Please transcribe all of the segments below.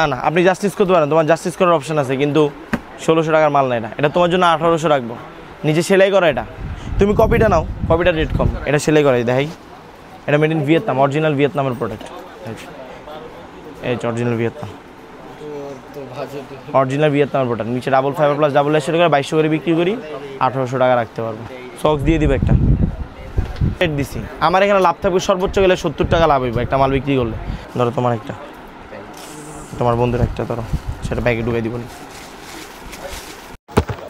না না আপনি জাস্টিস করতে পারেন, তোমার জাস্টিস করার অপশন আছে, কিন্তু 1600 টাকার মাল না এটা, এটা তোমার জন্য 1800 রাখবো। নিজে সেলাই করা এটা, তুমি কপিটা নাও, কপিটা রেট কম, এটা সেলাই করাই দেখাই। এটা মেড ইন ভিয়েতনাম, অরিজিনাল ভিয়েতনামের প্রোডাক্ট, এই অরিজিনাল ভিয়েতনাম, অরিজিনাল ভিয়েতনামের প্রোডাক্ট। নিচে double fibre plus double less করে 2200 করে বিক্রি করি, 1800 টাকা রাখতে পারবো। সক্স দিয়ে দিবে একটা রেট দিছি, আমার এখানে লাভ থাকবে সর্বোচ্চ গেলে 70 টাকা লাভ হইবে একটা মাল বিক্রি করলে। ধরো তোমার একটা, তোমার বন্ধুর একটা ধরো, সেটা ব্যাগে ঢুকে দিব।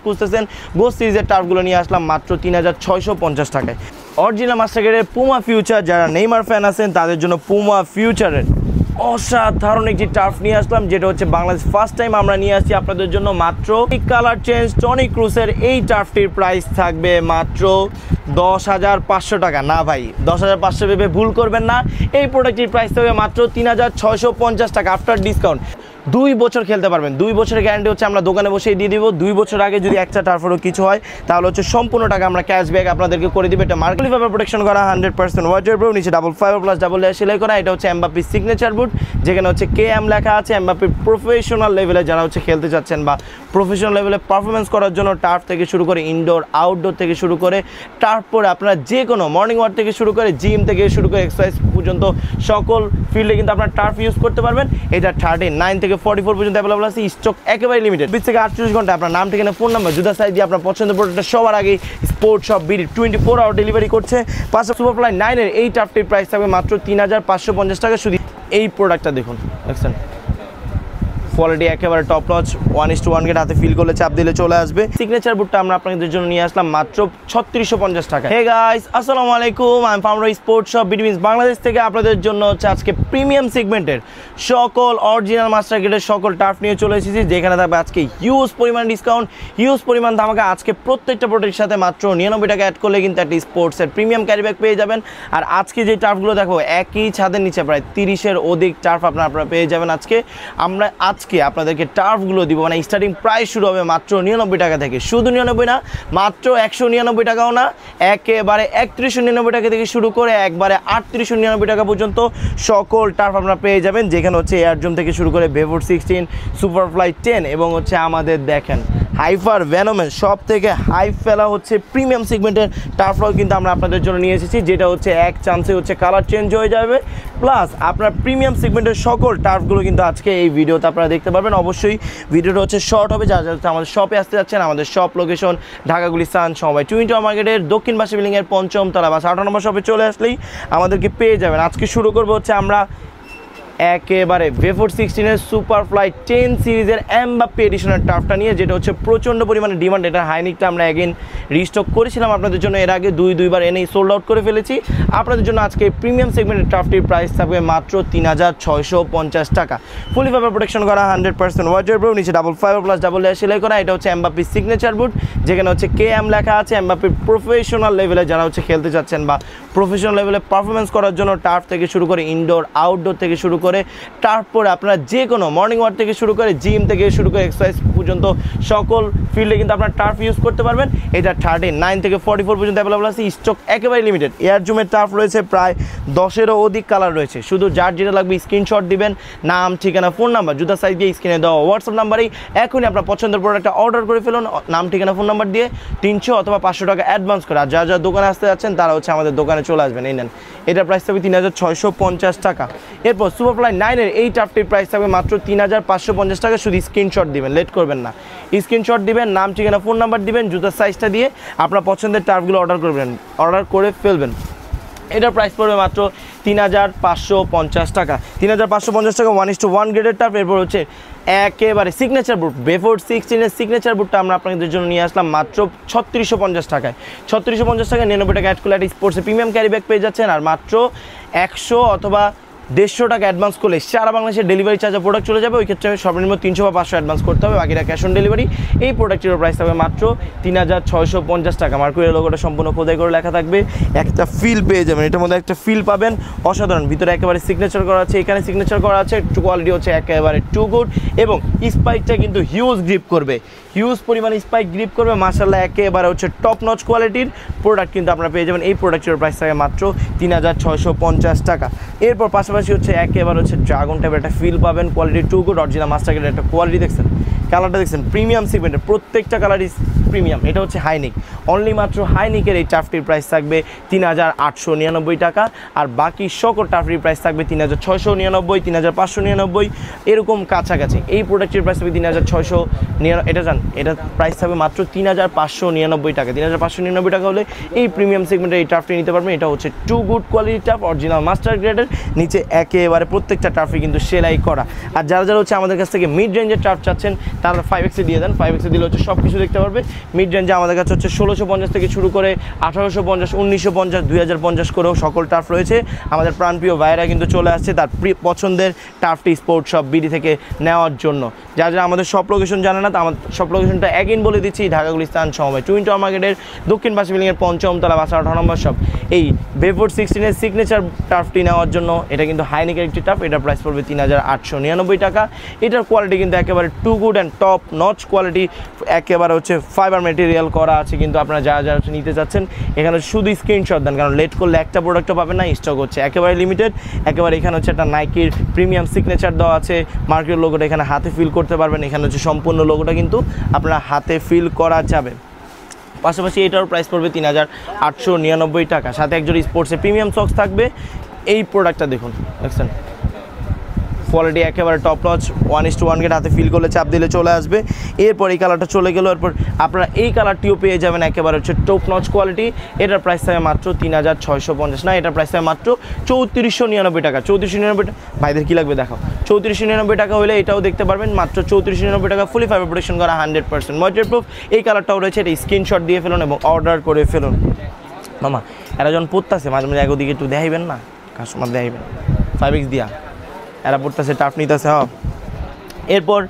বুঝতেছেন গোস সিরিজের টার্ফগুলো নিয়ে আসলাম মাত্র 3650 টাকায়। অরিজিনাল মাস্টারগ্রেডের পুমা ফিউচার, যারা নেইমার ফ্যান আছেন তাদের জন্য পুমা ফিউচারের অসাধারণ একটি টার্ফ নিয়ে আসলাম, যেটা হচ্ছে বাংলাদেশ ফার্স্ট টাইম আমরা নিয়ে আসছি আপনাদের জন্য। মাত্র কালার চেঞ্জ টনি ক্রুসের এই টার্ফটির প্রাইস থাকবে মাত্র 10,500 টাকা। না ভাই 10,500 ভেবে ভুল করবেন না, এই প্রোডাক্টটির প্রাইস থাকবে মাত্র 3650 টাকা আফটার ডিসকাউন্ট। 2 বছর খেলতে পারবেন, 2 বছরের গ্যারান্টি হচ্ছে আমরা দোকানে বসেই দিয়ে দিব। 2 বছর আগে যদি একটা টার্ফেরও কিছু হয় তাহলে হচ্ছে সম্পূর্ণ টাকা আমরা ক্যাশব্যাক আপনাদেরকে করে দিব। এটা মার্কেলি ফাইবার প্রোটেকশন করা 100% ওয়াটারপ্রুফ, নিচে double fibre plus double layer সেলাই করা। এটা হচ্ছে এমবাপ্পের সিগনেচার বুট, যেখানে হচ্ছে KM লেখা আছে। এমবাপ্পে প্রফেশনাল লেভেলে যারা হচ্ছে খেলতে চাচ্ছেন বা প্রফেশনাল লেভেলে পারফরমেন্স করার জন্য টার্ফ থেকে শুরু করে ইনডোর আউটডোর থেকে শুরু করে টার্ফ পরে আপনারা যে কোনো মর্নিং ওয়াক থেকে শুরু করে জিম থেকে শুরু করে এক্সারসাইজ পর্যন্ত সকল ফিল্ডে কিন্তু আপনারা টার্ফ ইউজ করতে পারবেন। এটা 39 থেকে 44 পর্যন্ত অ্যাভেলেবল আছে, স্টক একেবারে লিমিটেড। 20 থেকে 48 ঘন্টা আপনার নাম ঠিকানা ফোন নাম্বার জুতা সাইজ দিয়ে আপনার পছন্দের প্রোডাক্টটা সবার আগে sport shop BD 24 hour delivery করছে। পাশাপাশি সুপারফ্লাই 9 এর এই টার্ফটির প্রাইস থাকবে মাত্র 3550 টাকা। শুধু এই প্রোডাক্টটা দেখুন, দেখছেন কোয়ালিটি একেবারে টপ নচ, 1:1 গেট হাতে ফিল করলে চাপ দিলে চলে আসবে। সিগনেচার বুটটা আমরা আপনাদের জন্য নিয়ে আসলাম মাত্র 3650 টাকা। হে গাইস, আসসালামু আলাইকুম, আমি ফাউন্ডার স্পোর্ট শপ বিডিমিন্স বাংলাদেশ থেকে আপনাদের জন্য হচ্ছে আজকে প্রিমিয়াম সেগমেন্টের সকল অরিজিনাল মাস্টার গ্রেডের সকল টার্ফ নিয়ে চলে এসেছি, যেখানে থাকবে আজকে হিউজ পরিমাণ ডিসকাউন্ট, হিউজ পরিমাণ ধামাকা। আজকে প্রত্যেকটা প্রোডাক্টের সাথে মাত্র 99 টাকা অ্যাড করলে কিন্তু একটা স্পোর্টসের প্রিমিয়াম ক্যারি ব্যাগ পেয়ে যাবেন। আর আজকে যে টার্ফগুলো দেখো একই ছাদের নিচে প্রায় 30-এর অধিক টার্ফ আপনারা পেয়ে যাবেন। আমরা আপনাদেরকে টার্ফগুলো দিব, মানে স্টার্টিং প্রাইস শুরু হবে মাত্র 99 টাকা থেকে। শুধু 99 না, মাত্র 199 টাকাও না, একেবারে 3199 টাকা থেকে শুরু করে একবারে 3899 টাকা পর্যন্ত সকল টার্ফ আপনারা পেয়ে যাবেন, যেখানে হচ্ছে এয়ারজুম থেকে শুরু করে বেভোর 16, সুপারফ্লাই 10 এবং হচ্ছে আমাদের দেখেন হাইফার ভেনমের সব থেকে হাই ফেলা হচ্ছে প্রিমিয়াম সেগমেন্টের টার্ফরাও কিন্তু আমরা আপনাদের জন্য নিয়ে এসেছি, যেটা হচ্ছে এক চান্সে হচ্ছে কালার চেঞ্জ হয়ে যাবে। প্লাস আপনার প্রিমিয়াম সেগমেন্টের সকল টার্ফগুলো কিন্তু আজকে এই ভিডিওতে আপনারা দেখতে পারবেন। অবশ্যই ভিডিওটা হচ্ছে শর্ট হবে, যারা যারা আমাদের শপে আসতে যাচ্ছেন, আমাদের শপ লোকেশন ঢাকা গুলিস্তান সমবায় টুইন টাওয়ার মার্কেটের দক্ষিণ পাশে বিল্ডিংয়ের 5ম তলা বা 8 নম্বর শপে চলে আসলেই আমাদেরকে পেয়ে যাবেন। আজকে শুরু করবো হচ্ছে আমরা একেবারে বেভোর 16-এর সুপারফ্লাই 10 সিরিজের এমবাপ্পে এডিশনের টার্ফটা নিয়ে, যেটা হচ্ছে প্রচণ্ড পরিমাণে ডিমান্ড। এটা হাইনিকটা আমরা অ্যাগেন রিস্টক করেছিলাম আপনাদের জন্য, এর আগে দুইবার এনেই সোল্ড আউট করে ফেলেছি। আপনাদের জন্য আজকে প্রিমিয়াম সেগমেন্টের টার্ফটির প্রাইস থাকবে মাত্র 3650 টাকা। ফুলি ফাইবার প্রোটেকশন করা 100% ওয়াটারপ্রুফ, নিচে double fibre plus double layer সেলাই করা। এটা হচ্ছে এমবাপ্পের সিগনেচার বুট, যেখানে হচ্ছে KM লেখা আছে। এমবাপ্পে প্রফেশনাল লেভেলে যারা হচ্ছে খেলতে চাচ্ছেন বা প্রফেশনাল লেভেলে পারফরমেন্স করার জন্য টার্ফ থেকে শুরু করে ইনডোর আউটডোর থেকে শুরু করে টার্ফ পরে আপনারা যে কোনো মর্নিং ওয়াক থেকে শুরু করে জিম থেকে শুরু করে এক্সারসাইজ পর্যন্ত সকল ফিল্ডে কিন্তু আপনারা টার্ফ ইউজ করতে পারবেন। এটা 39 থেকে 44 পর্যন্ত অ্যাভেলেবল আছে, স্টক একেবারে লিমিটেড। এয়ারজুমের টার্ফ রয়েছে প্রায় 10-এরও অধিক কালার রয়েছে। শুধু যার যেটা লাগবে স্ক্রিনশট দিবেন, নাম ঠিকানা ফোন নাম্বার জুতা সাইজ দিয়ে স্ক্রিনে দেওয়া হোয়াটসঅ্যাপ নাম্বারেই এখনই আপনার পছন্দের প্রোডাক্টটা অর্ডার করে ফেলুন। নাম ঠিকানা ফোন নাম্বার দিয়ে 300 অথবা 500 টাকা অ্যাডভান্স করে। আর যারা দোকানে আসতে যাচ্ছেন তারা হচ্ছে আমাদের দোকানে চলে আসবেন। এই নেন, এটার প্রাইস থাকবে 3650 টাকা। এরপর সুপারফ্লাই 9 এর এই টার্ফটির প্রাইস থাকবে মাত্র 3550 টাকা। শুধু স্ক্রিনশট দিবেন, লেট করবেন না, স্ক্রিনশট দিবেন, নাম ঠিকানা ফোন নাম্বার দিবেন, জুতার সাইজটা দিয়ে আপনার পছন্দের টার্ফগুলো অর্ডার করে ফেলবেন। এটার প্রাইস পড়বে মাত্র 3550 টাকা। 3550 টাকা 1:1 গ্রেডের টার্ফ। এরপর হচ্ছে একেবারে সিগনেচার বুট বেভোর 16-এর সিগনেচার বুটটা আমরা আপনাদের জন্য নিয়ে আসলাম মাত্র 3650 টাকায়। 3650 টাকায় 99 টাকা অ্যাড করলে একটা স্পোর্টসের প্রিমিয়াম ক্যারি ব্যাগ পেয়ে যাচ্ছেন। আর মাত্র 100 অথবা 150 টাকা অ্যাডভান্স করলে সারা বাংলাদেশের ডেলিভারি চার্জে প্রোডাক্ট চলে যাবে। ওই ক্ষেত্রে সর্বনিম্ন 300 বা 500 অ্যাডভান্স করতে হবে, বাকিটা ক্যাশ অন ডেলিভারি। এই প্রোডাক্টের প্রাইস থাকবে মাত্র 3650 টাকা। মার্কুরিয়ার লোগোটা সম্পূর্ণ খোদাই করে লেখা থাকবে, একটা ফিল পেয়ে যাবেন, এটার মধ্যে একটা ফিল পাবেন অসাধারণ। ভিতরে একেবারে সিগনেচার করা আছে, এখানে সিগনেচার করা আছে, কোয়ালিটি হচ্ছে একেবারে টু গুড এবং স্পাইকটা কিন্তু হিউজ গ্রিপ করবে, হিউজ পরিমাণে স্পাইক গ্রিপ করবে মাশাআল্লাহ। একেবারে হচ্ছে টপ নচ কোয়ালিটির প্রোডাক্ট কিন্তু আপনারা পেয়ে যাবেন। এই প্রোডাক্টের প্রাইস থাকে মাত্র 3650 টাকা। এরপর পাশাপাশি পাশাপাশি হচ্ছে একেবারে হচ্ছে ড্রাগন টাইপের একটা ফিল পাবেন, কোয়ালিটি টু গুড। অরিজিনাল মাস্টারগ্রেডের একটা কোয়ালিটি দেখছেন, কালারটা দেখছেন প্রিমিয়াম সিগমেন্টের, প্রত্যেকটা কালারই প্রিমিয়াম। এটা হচ্ছে হাইনিক, অনলি মাত্র হাইনিকের এই টার্ফটির প্রাইস থাকবে ৩,৮৯৯ টাকা, আর বাকি সকল টার্ফটির প্রাইস থাকবে ৩,৬৯৯, ৩,৫৯৯ এরকম কাছাকাছি। এই প্রোডাক্টের প্রাইস থাকবে ৩,৬৯৯, এটা জান এটা প্রাইস থাকবে মাত্র ৩,৫৯৯ টাকা। ৩,৫৯৯ টাকা হলে এই প্রিমিয়াম সেগমেন্টের এই টার্ফটি নিতে পারবেন। এটা হচ্ছে too good quality turf, original master গ্রেডের, নিচে একেবারে প্রত্যেকটা টার্ফই কিন্তু সেলাই করা। আর যারা যারা হচ্ছে আমাদের কাছ থেকে মিড রেঞ্জের টার্ফ চাচ্ছেন তারা 5X দিয়ে দেন, 5X দিলে হচ্ছে সব কিছু দেখতে পারবে। মিড রেঞ্জে আমাদের কাছে হচ্ছে ১৬৫০ থেকে শুরু করে ১৮৫০, ১৯৫০, ২০৫০ করেও সকল টার্ফ রয়েছে। আমাদের প্রাণপ্রিয় ভাইয়েরা কিন্তু চলে আসছে তার পছন্দের টার্ফটি স্পোর্ট শপ বিডি থেকে নেওয়ার জন্য। যারা যারা আমাদের সব লোকেশন জানে না, তো আমার সব লোকেশনটা একদিন বলে দিচ্ছি, ঢাকা গুলিস্তান সময় টুইন টাওয়ার মার্কেটের দক্ষিণ পাশে বিল্ডিংয়ের ৫ম তলা, ১৮ নম্বর শপ। এই বেফোর্ড 16-এর সিগনেচার টার্ফটি নেওয়ার জন্য, এটা কিন্তু হাইনিকের একটি টার্ফ, এটার প্রাইস পড়বে ৩,৮৯৯ টাকা। এটার কোয়ালিটি কিন্তু একেবারে too good and top notch quality, একেবারে হচ্ছে ফাইবার ম্যাটেরিয়াল করা আছে। কিন্তু আপনারা যারা যারা নিতে চাচ্ছেন এখানে শুধু স্ক্রিনশট দেন, কারণ লেট করলে একটা প্রোডাক্টও পাবেন না, স্টক হচ্ছে একেবারে লিমিটেড। একেবারে এখানে হচ্ছে একটা নাইকির প্রিমিয়াম সিগনেচার দেওয়া আছে, মার্কেট লোগোটা এখানে হাতে ফিল করতে পারবেন। এখানে হচ্ছে সম্পূর্ণ লোগোটা কিন্তু আপনারা হাতে ফিল করা যাবে। পাশাপাশি এটার প্রাইস পড়বে ৩,৮৯৯ টাকা, সাথে একজোড়া স্পোর্টসের প্রিমিয়াম সক্স থাকবে। এই প্রোডাক্টটা দেখুন, দেখছেন কোয়ালিটি একেবারে টপ নচ, 1:1 গেট, হাতে ফিল করলে চাপ দিলে চলে আসবে। এরপর এই কালারটা চলে গেল, এরপর আপনারা এই কালারটিও পেয়ে যাবেন একেবারে হচ্ছে টপ নচ কোয়ালিটি। এটার প্রাইস থাকে মাত্র ৩,৬৫০, না এটার প্রাইস থাকে মাত্র ৩৪৯৯ টাকা। ৩৪৯৯ টাকা ভাইদের কী লাগবে দেখাও, ৩৪৯৯ টাকা হলে এটাও দেখতে পারবেন মাত্র ৩৪৯৯ টাকা, ফুলি ফাইবার প্রোটেকশন করা, 100% ময়েশ্চার প্রুফ। এই কালারটাও রয়েছে, এটা স্ক্রিনশট দিয়ে ফেলুন এবং অর্ডার করে ফেলুন। মামা এরা যখন পড়তেছে মাঝে মাঝে একদিকে একটু দেখাইবেন না, কাস্টমার দেখাইবেন 5X দিয়া এরা পড়তেছে, টাফ নিতেছে। এরপর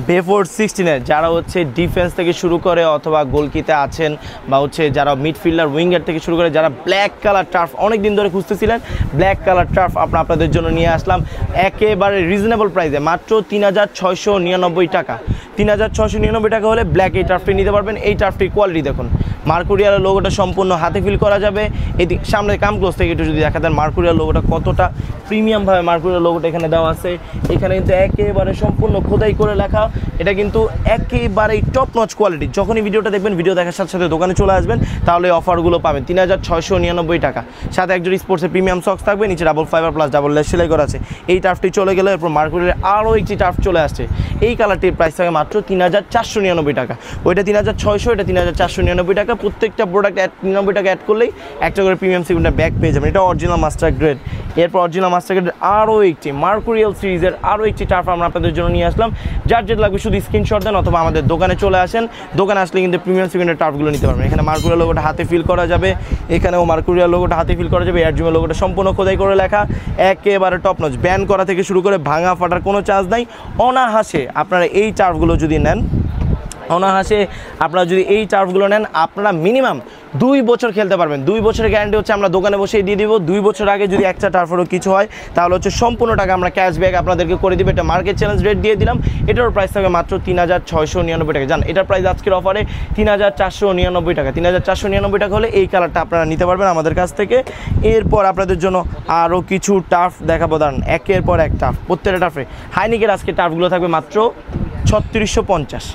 বেফোর্ড 16-এর যারা হচ্ছে ডিফেন্স থেকে শুরু করে অথবা গোলকিতে আছেন, বা হচ্ছে যারা মিডফিল্ডার উইঙ্গার থেকে শুরু করে যারা ব্ল্যাক কালার টার্ফ অনেক দিন ধরে খুঁজতেছিলেন, ব্ল্যাক কালার টার্ফ আপনাদের জন্য নিয়ে আসলাম একেবারে রিজনেবল প্রাইসে, মাত্র ৩,৬৯৯ টাকা। ৩,৬৯৯ টাকা হলে ব্ল্যাক এই টার্ফটি নিতে পারবেন। এই টার্ফটির কোয়ালিটি দেখুন, মার্কুরিয়ালের লোগোটা সম্পূর্ণ হাতে ফিল করা যাবে। এদিক সামনে কাম ক্লোজ থেকে একটু যদি দেখা দেন মার্কুরিয়াল লোগোটা কতটা প্রিমিয়ামভাবে মার্কুরিয়াল লোগোটা এখানে দেওয়া আছে। এখানে কিন্তু একেবারে সম্পূর্ণ খোদাই করে লেখা, এটা কিন্তু একেবারেই টপ নচ কোয়ালিটি। যখনই ভিডিওটা দেখবেন, ভিডিও দেখার সাথে সাথে দোকানে চলে আসবেন, তাহলে অফারগুলো পাবেন। ৩,৬৯৯ টাকা, সাথে একজোড়া স্পোর্টসের প্রিমিয়াম সক্স থাকবে, নিচে double fibre plus double less সেলাই করা আছে। এই টার্ফটি চলে গেলে এরপর মার্কুরিয়ালের আরও একটি টার্ফ চলে আসছে। এই কালারটির প্রাইস থাকে মাত্র ৩,৪৯৯ টাকা। ওইটা ৩,৬০০, এটা ৩,৪৯৯ টাকা। প্রত্যেকটা প্রোডাক্ট ৯৯ টাকা অ্যাড করলেই একটা করে প্রিমিয়াম সিগনেচার ব্যাগ পেয়ে যাবেন। এটা অরিজিনাল মাস্টার গ্রেড। এরপর অরিজিনাল মাস্টার গ্রেডের আরও একটি মার্কুরিয়াল সিরিজের আরও একটি টার্ফ আমরা আপনাদের জন্য নিয়ে আসলাম। যার যেটা লাগবে শুধু স্ক্রিনশট দেন অথবা আমাদের দোকানে চলে আসেন। দোকানে আসলে কিন্তু প্রিমিয়াম সিগনেচার টার্ফগুলো নিতে পারবেন। এখানে মার্কুরিয়াল লোগোটা হাতে ফিল করা যাবে, এখানেও মার্কুরিয়াল লোগোটা হাতে ফিল করা যাবে। এয়ারজুমের লোগোটা সম্পূর্ণ খোদাই করে লেখা, একেবারে টপ নচ। ব্যান করা থেকে শুরু করে ভাঙা ফাটার কোনো চান্স নাই। অনাহাসে আপনারা এই টার্ফগুলো যদি নেন, অনাহাসে আপনারা যদি এই টার্ফগুলো নেন, আপনারা মিনিমাম 2 বছর খেলতে পারবেন। 2 বছরের গ্যারান্টি হচ্ছে আমরা দোকানে বসেই দিয়ে দিব। 2 বছর আগে যদি একটা টার্ফেরও কিছু হয় তাহলে হচ্ছে সম্পূর্ণ টাকা আমরা ক্যাশব্যাক আপনাদেরকে করে দিব। এটা মার্কেট চ্যালেঞ্জ রেট দিয়ে দিলাম। এটার প্রাইস থাকবে মাত্র ৩,৬৯৯ টাকা। জান এটার প্রাইস আজকের অফারে ৩,৪৯৯ টাকা। ৩,৪৯৯ টাকা হলে এই কালারটা আপনারা নিতে পারবেন আমাদের কাছ থেকে। এরপর আপনাদের জন্য আরও কিছু টার্ফ দেখাবো, দাঁড়ান একের পর এক টার্ফ। প্রত্যেকটা টার্ফে হাইনিকের আজকে টার্ফগুলো থাকবে মাত্র ৩৬৫০।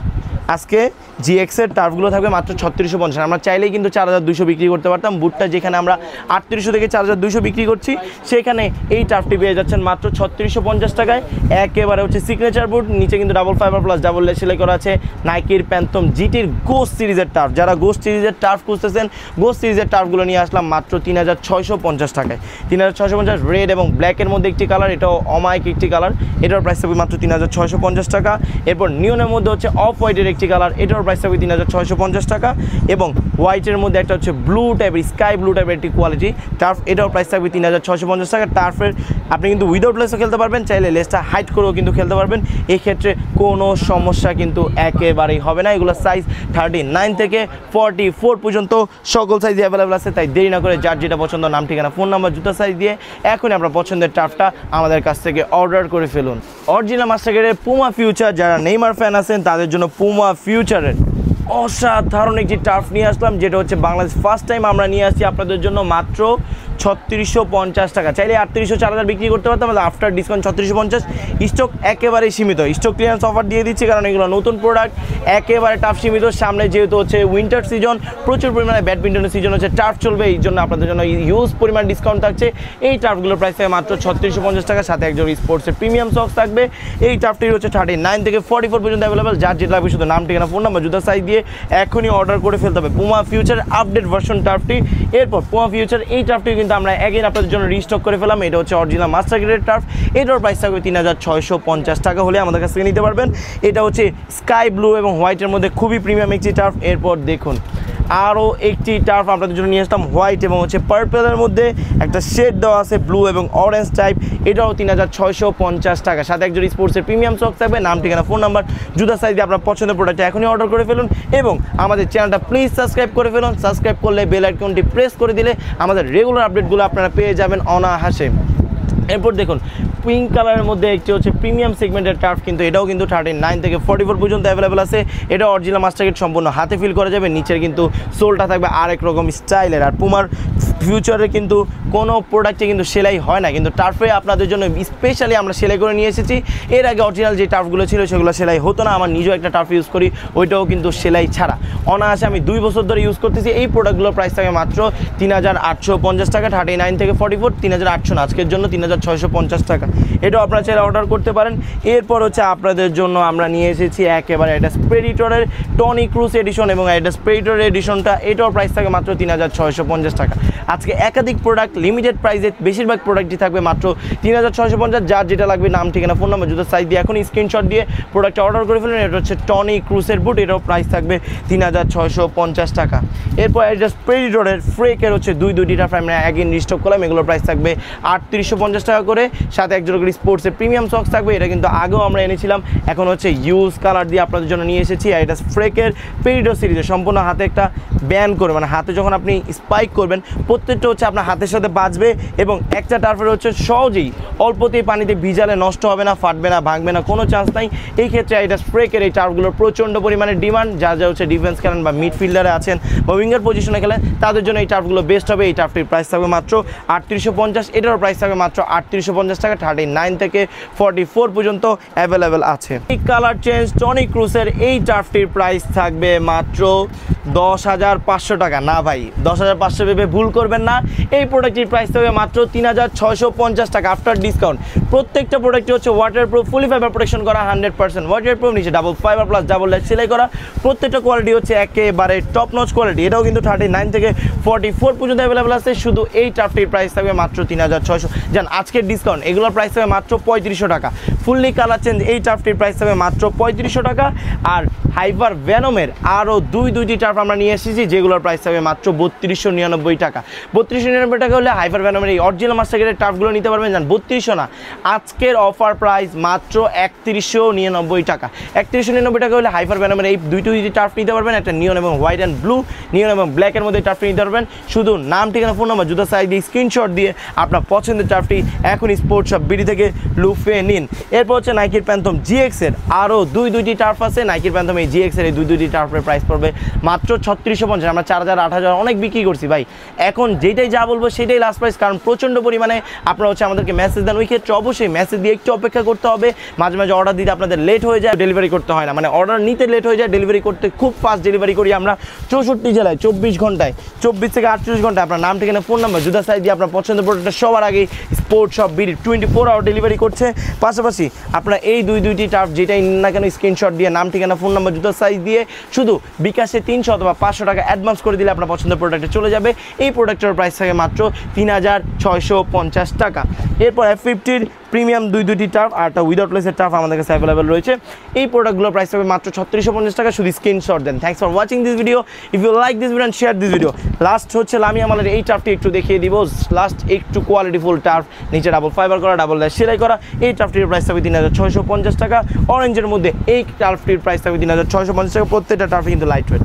আজকে জিএক্সের টার্ফগুলো থাকবে মাত্র ৩৬৫০। আমরা চাইলেই কিন্তু ৪,২০০ বিক্রি করতে পারতাম। বুটটা যেখানে আমরা ৩৮০০ থেকে ৪,২০০ বিক্রি করছি, সেখানে এই টার্ফটি পেয়ে যাচ্ছেন মাত্র ৩৬৫০ টাকায়। একেবারে হচ্ছে সিগনেচার বুট, নিচে কিন্তু double fibre plus double less সেলাই করা আছে। নাইকির প্যান্থম জিটির গোস্ট সিরিজের টার্ফ, যারা গোস্ট সিরিজের টার্ফ খুঁজতেছেন, গোস্ট সিরিজের টার্ফগুলো নিয়ে আসলাম মাত্র ৩,৬৫০ টাকায়। ৩,৬৫০ রেড এবং ব্ল্যাকের মধ্যে একটি কালার, এটাও অমাইক একটি কালার। এটার প্রাইস থাকবে মাত্র ৩,৬৫০ টাকা। এরপর নিয়নের মধ্যে হচ্ছে অফ হোয়াইটের একটি কালার, এটার প্রাইস থাকবে ৩,৬৫০ টাকা। এবং হোয়াইটের মধ্যে একটা হচ্ছে ব্লু টাইপের, স্কাই ব্লু টাইপের একটি কোয়ালিটি টার্ফ, এটার প্রাইস থাকবে ৩,৬৫০ টাকা। টার্ফের আপনি কিন্তু উইদাউট লেসও খেলতে পারবেন, চাইলে লেসটা হাইট করেও কিন্তু খেলতে পারবেন। এই ক্ষেত্রে কোনো সমস্যা কিন্তু একেবারেই হবে না। এগুলো সাইজ 39 থেকে 44 পর্যন্ত সকল সাইজে অ্যাভেলেবেল আছে। তাই দেরি না করে যার যেটা পছন্দ, নাম ঠিকানা ফোন নাম্বার জুতা সাইজ দিয়ে এখনই আপনার পছন্দের টার্ফটা আমাদের কাছ থেকে অর্ডার করে ফেলুন। অরিজিনাল মাস্টার গ্রেডের পুমা ফিউচার, যারা নেইমার ফ্যান আছেন তাদের জন্য পুমা ফিউচারের অসাধারণ একটি টার্ফ নিয়ে আসলাম, যেটা হচ্ছে বাংলাদেশ ফার্স্ট টাইম আমরা নিয়ে আসছি আপনাদের জন্য মাত্র 3650 টাকা। চাইলে 3800 4000 বিক্রি করতে পারতাম, আফটার ডিসকাউন্ট 3650। স্টক একেবারেই সীমিত, স্টক ক্লিয়ারেন্স অফার দিয়ে দিচ্ছি কারণ এগুলো নতুন প্রোডাক্ট, একেবারে টাফ সীমিত। সামনে যেহেতু হচ্ছে উইন্টার সিজন, প্রচুর পরিমাণে ব্যাডমিন্টনের সিজন হচ্ছে, টার্ফ চলবে, এই জন্য আপনাদের জন্য হিউজ পরিমাণ ডিসকাউন্ট থাকছে। এই টার্ফগুলোর প্রাইস থাকে মাত্র 3650 টাকা, সাথে একজন স্পোর্টসের প্রিমিয়াম সক্স থাকবে। এই টার্ফটির হচ্ছে 39 থেকে 44 পর্যন্ত অ্যাভেলেবেল। যার যেটা লাগবে শুধু নাম, ঠিকানা, ফোন নাম্বার, জুতা সাইজ দিয়ে এখনই অর্ডার করে ফেলতে হবে। পুমা ফিউচার আপডেট ভার্সন টার্ফটি। এরপর পুমা ফিউচার এই টার্ফটি কিন্তু আমরা অ্যাগেন আপনাদের জন্য রিস্টক করে ফেলাম। এটা হচ্ছে অরিজিনাল মাস্টার গ্রেডের টার্ফ। এটার প্রাইস থাকবে 3650 টাকা হলে আমাদের কাছ থেকে নিতে পারবেন। এটা হচ্ছে স্কাই ব্লু এবং হোয়াইটের মধ্যে খুবই প্রিমিয়াম একটি টার্ফ। এরপর দেখুন আরও একটি টার্ফ আপনাদের জন্য নিয়ে আসলাম, হোয়াইট এবং হচ্ছে পার্পেলের মধ্যে একটা শেড দেওয়া আছে, ব্লু এবং অরেঞ্জ টাইপ। এটাও 3650 টাকা, সাথে একজন স্পোর্টসের প্রিমিয়াম সক্স থাকবে, নাম, ঠিকানা, ফোন নাম্বার, জুতা সাইজ দিয়ে আপনার পছন্দের প্রোডাক্টটা এখনই অর্ডার করে ফেলুন এবং আমাদের চ্যানেলটা প্লিজ সাবস্ক্রাইব করে ফেলুন। সাবস্ক্রাইব করলে বেল আইকনটি প্রেস করে দিলে আমাদের রেগুলার আপডেটগুলো আপনারা পেয়ে যাবেন অনায়াসে। এরপর দেখুন পিঙ্ক কালারের মধ্যে একটি হচ্ছে প্রিমিয়াম সেগমেন্টের টার্ফ, কিন্তু এটাও কিন্তু 39 থেকে 44 পর্যন্ত অ্যাভেলেবেল আছে। এটা অরিজিনাল মাস্টার গ্রেড, সম্পূর্ণ হাতে ফিল করা যাবে। নিচের কিন্তু সোলটা থাকবে আরেক রকম স্টাইলের। আর পুমার ফিউচারে কিন্তু কোনো প্রোডাক্টে কিন্তু সেলাই হয় না, কিন্তু টার্ফে আপনাদের জন্য স্পেশালি আমরা সেলাই করে নিয়ে এসেছি। এর আগে অরিজিনাল যে টার্ফগুলো ছিল সেগুলো সেলাই হতো না। আমার নিজেও একটা টার্ফ ইউজ করি, ওইটাও কিন্তু সেলাই ছাড়া। অনায়াসে আমি 2 বছর ধরে ইউজ করতেছি। এই প্রোডাক্টগুলোর প্রাইস থাকে মাত্র 3850 টাকা, 39 থেকে 44, 3800 না, আজকের জন্য 3650 টাকা। এটাও আপনারা চাইলে অর্ডার করতে পারেন। এরপর হচ্ছে আপনাদের জন্য আমরা নিয়ে এসেছি একেবারে এটা স্পেডিটরের টনি ক্রুজ এডিশন এবং এটা স্পেডিটরের এডিশনটা। এটাও প্রাইস থাকে মাত্র 3650 টাকা। আজকে একাধিক প্রোডাক্ট লিমিটেড প্রাইসে, বেশিরভাগ প্রোডাক্টই থাকবে মাত্র 3650। যার যেটা লাগবে নাম, ঠিকানা, ফোন নাম্বার, জুতার সাইজ দিয়ে এখন স্ক্রিনশট দিয়ে প্রোডাক্টটা অর্ডার করে ফেলুন। এটা হচ্ছে টনি ক্রুজের বুট, এটাও প্রাইস থাকবে 3650 টাকা। এরপর এটা স্পেডিটরের ফ্রেকের হচ্ছে দুইটি টার্ফ আমরা অ্যাগেন রিস্টক করলাম, এগুলোর প্রাইস থাকবে 3850 টাকা করে, সাথে একজন করে স্পোর্টসের প্রিমিয়াম সক্স থাকবে। এটা কিন্তু আগেও আমরা এনেছিলাম, এখন হচ্ছে ইউজ কালার দিয়ে আপনাদের জন্য নিয়ে এসেছি। আর এটা ফ্রেকের পেরিডো সিরিজে সম্পূর্ণ হাতে একটা ব্যান করে, মানে হাতে যখন আপনি স্পাইক করবেন প্রত্যেকটা হচ্ছে আপনার হাতের সাথে বাজবে এবং একটা টার্ফের হচ্ছে সহজেই অল্পতেই পানিতে ভিজালে নষ্ট হবে না, ফাটবে না, ভাঙবে না, কোনো চান্স নাই। এই ক্ষেত্রে এটা ফ্রেকের এই টার্ফগুলোর প্রচণ্ড পরিমাণে ডিমান্ড। যা হচ্ছে ডিফেন্স খেলেন বা মিডফিল্ডারে আছেন বা উইঙ্গার পজিশনে খেলেন তাদের জন্য এই টার্ফগুলো বেস্ট হবে। এই টার্ফটির প্রাইস থাকবে মাত্র 3850, এটারও প্রাইস থাকবে মাত্র 3850 টাকা, 39 থেকে 44 পর্যন্ত অ্যাভেলেবেল আছে। এই কালার চেঞ্জ টনি ক্রুজের এই টার্ফটির প্রাইস থাকবে মাত্র 10,500 টাকা। না ভাই, 10,500 ভেবে ভুল করবেন না, এই প্রোডাক্টটির প্রাইস থাকবে মাত্র 3650 টাকা আফটার ডিসকাউন্ট। প্রত্যেকটা প্রোডাক্টই হচ্ছে ওয়াটারপ্রুফ, ফুলি ফাইবার প্রোটেকশন করা, 100% ওয়াটারপ্রুফ, নিচে double fibre plus double layer সেলাই করা। প্রত্যেকটা কোয়ালিটি হচ্ছে একেবারে টপ নচ কোয়ালিটি। এটাও কিন্তু 39 থেকে 44 পর্যন্ত অ্যাভেলেবেল আছে। শুধু এই টার্ফটির প্রাইস থাকবে মাত্র 3600। জান আজকের ডিসকাউন্ট এগুলোর প্রাইস থাকবে মাত্র 3500 টাকা। ফুললি কালার চেঞ্জ এই টার্ফটির প্রাইস থাকবে মাত্র 3500 টাকা। আর হাইপার ভ্যানমের আরও দুইটি টার্ফ আমরা নিয়ে এসেছি যেগুলোর প্রাইস থাকবে মাত্র 3299 টাকা। 3299 টাকা হলে হাইপার ভ্যানমের এই অরিজিনাল মাস্টার গ্রেডের টার্ফগুলো নিতে পারবেন। জান 3200 না, আজকের অফার প্রাইস মাত্র 3199 টাকা। 3199 টাকা হলে হাইপার ভ্যানমের এই দুইটি টার্ফ নিতে পারবেন। একটা নিয়ন এবং হোয়াইট অ্যান্ড ব্লু, নিয়ন এবং ব্ল্যাকের মধ্যে টার্ফটি নিতে পারবেন। শুধু নাম, ঠিকানা, ফোন নাম্বার, জুতা সাইজ দিয়ে স্ক্রিনশট দিয়ে আপনার পছন্দের টার্ফটি এখন স্পোর্টস শপ বিডি থেকে লুফে নিন। এরপর হচ্ছে নাইকির প্যান্থম জিএক্সের আরও দুইটি টার্ফ আছে। নাইকির প্যান্থম এই জিএক্সের এই দুইটি টার্ফের প্রাইস পড়বে মাত্র 3650। আমরা 4000 8000 অনেক বিক্রি করছি ভাই, এখন যেটাই যা বলবো সেটাই লাস্ট প্রাইস, কারণ প্রচণ্ড পরিমাণে আপনারা হচ্ছে আমাদেরকে মেসেজ দেন। ওই ক্ষেত্রে অবশ্যই মেসেজ দিয়ে একটু অপেক্ষা করতে হবে। মাঝে মাঝে অর্ডার দিতে আপনাদের লেট হয়ে যায়, ডেলিভারি করতে হয় না, মানে অর্ডার নিতে লেট হয়ে যায়, ডেলিভারি করতে খুব ফাস্ট ডেলিভারি করি আমরা 64 জেলায় 24 ঘন্টায়, 24 থেকে 48 ঘন্টায়। আপনার নাম, ঠিকানা, ফোন নাম্বার, জুতা সাইজ দিয়ে আপনার পছন্দের প্রোডাক্টটা সবার আগে sports shop BD 24 hour delivery করছে। পাশাপাশি আপনারা এই দুইটি টার্ফ যেটাই নিন না কেন স্ক্রিনশট দিয়ে নাম, ঠিকানা, ফোন নাম্বার, জুতা সাইজ দিয়ে শুধু বিকাশে 300 অথবা 500 টাকা অ্যাডভান্স করে দিলে আপনার পছন্দের প্রোডাক্টে চলে যাবে। এই প্রোডাক্টের প্রাইস থাকে মাত্র 3650 টাকা। এরপর F50 প্রিমিয়াম দুইটি টার্ফ আর একটা উইদাউট লেসের টার্ফ আমাদের কাছে অ্যাভেলেবেল রয়েছে। এই প্রোডাক্টগুলোর প্রাইস হবে মাত্র 3650 টাকা। শুধু স্ক্রিনশট দেন। Thanks for watching this video. If you like this video and share this video. Last হচ্ছে লামিয়া মালের এই টার্ফটি একটু দেখিয়ে দিব। লাস্ট একটু কোয়ালিটিফুল টার্ফ, নিচে ডাবল ফাইবার করা, ডাবল লেয়ার সেলাই করা। এই টার্ফটির প্রাইস হবে 3650 টাকা। অরেঞ্জের মধ্যে এই টার্ফটির প্রাইস হবে 3650 টাকা। প্রত্যেকটা টার্ফই কিন্তু লাইট ওয়েট,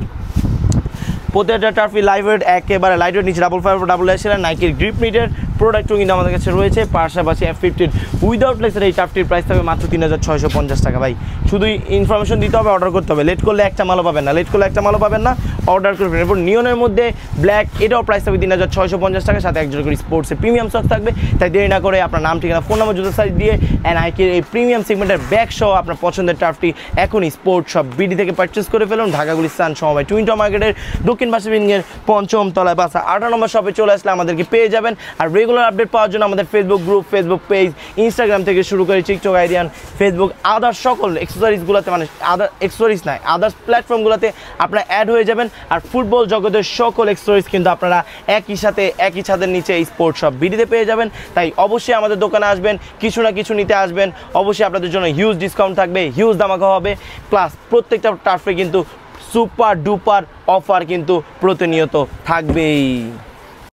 প্রত্যেকটা টার্ফি লাইট ওয়েট, একেবারে লাইট ওয়েট, নিচে ডাবল ফাইবার ডাবল লেয়ার সেলাই। নাইকির গ্রিপ নিটের প্রোডাক্টও কিন্তু আমাদের কাছে রয়েছে। পাশাপাশি F50 উইদাউট লেসের এই টার্ফটির প্রাইস থাকবে মাত্র 3650 টাকা। ভাই শুধুই ইনফরমেশন দিতে হবে, অর্ডার করতে হবে। লেট করলে একটা মালও পাবেন না, লেট করলে একটা মালও পাবেন না। অর্ডার করে ফেলেন। এরপর নিয়নের মধ্যে ব্ল্যাক, এটাও প্রাইস থাকবে 3650 টাকা, সাথে একজন করে স্পোর্টসের প্রিমিয়াম সক্স থাকবে। তাই দেরি না করে আপনার নাম ঠিকানা ফোন নাম্বার জুতো সাইজ দিয়ে নাইকির এই প্রিমিয়াম সেগমেন্টের ব্যাগ সহ আপনার পছন্দের টার্ফটি এখনই স্পোর্ট শপ বিডি থেকে পারচেস করে ফেলুন। ঢাকা গুলিস্তান সমবায় টুইন টাওয়ার মার্কেটের দক্ষিণ পাশে বিল্ডিংয়ের 5ম তলায় বাসা 18 নম্বর শপে চলে আসলে আমাদেরকে পেয়ে যাবেন। আর রেগুলার আপডেট পাওয়ার জন্য আমাদের Facebook group, Facebook page, Instagram থেকে শুরু করে টিকটক, আইডিয়ান, ফেসবুক, আদার্স সকল এক্সেসরিজগুলোতে, মানে আদার এক্সেসরিজ নাই, আদার্স প্ল্যাটফর্মগুলোতে আপনারা অ্যাড হয়ে যাবেন। আর ফুটবল জগতের সকল এক্সেসরিজ কিন্তু আপনারা একই ছাদের নিচে এই স্পোর্ট শপ বিডিতে পেয়ে যাবেন। তাই অবশ্যই আমাদের দোকানে আসবেন, কিছু না কিছু নিতে আসবেন। অবশ্যই আপনাদের জন্য হিউজ ডিসকাউন্ট থাকবে, হিউজ ধামাকা হবে, প্লাস প্রত্যেকটা টার্ফে কিন্তু সুপার ডুপার অফার কিন্তু প্রতিনিয়ত থাকবেই।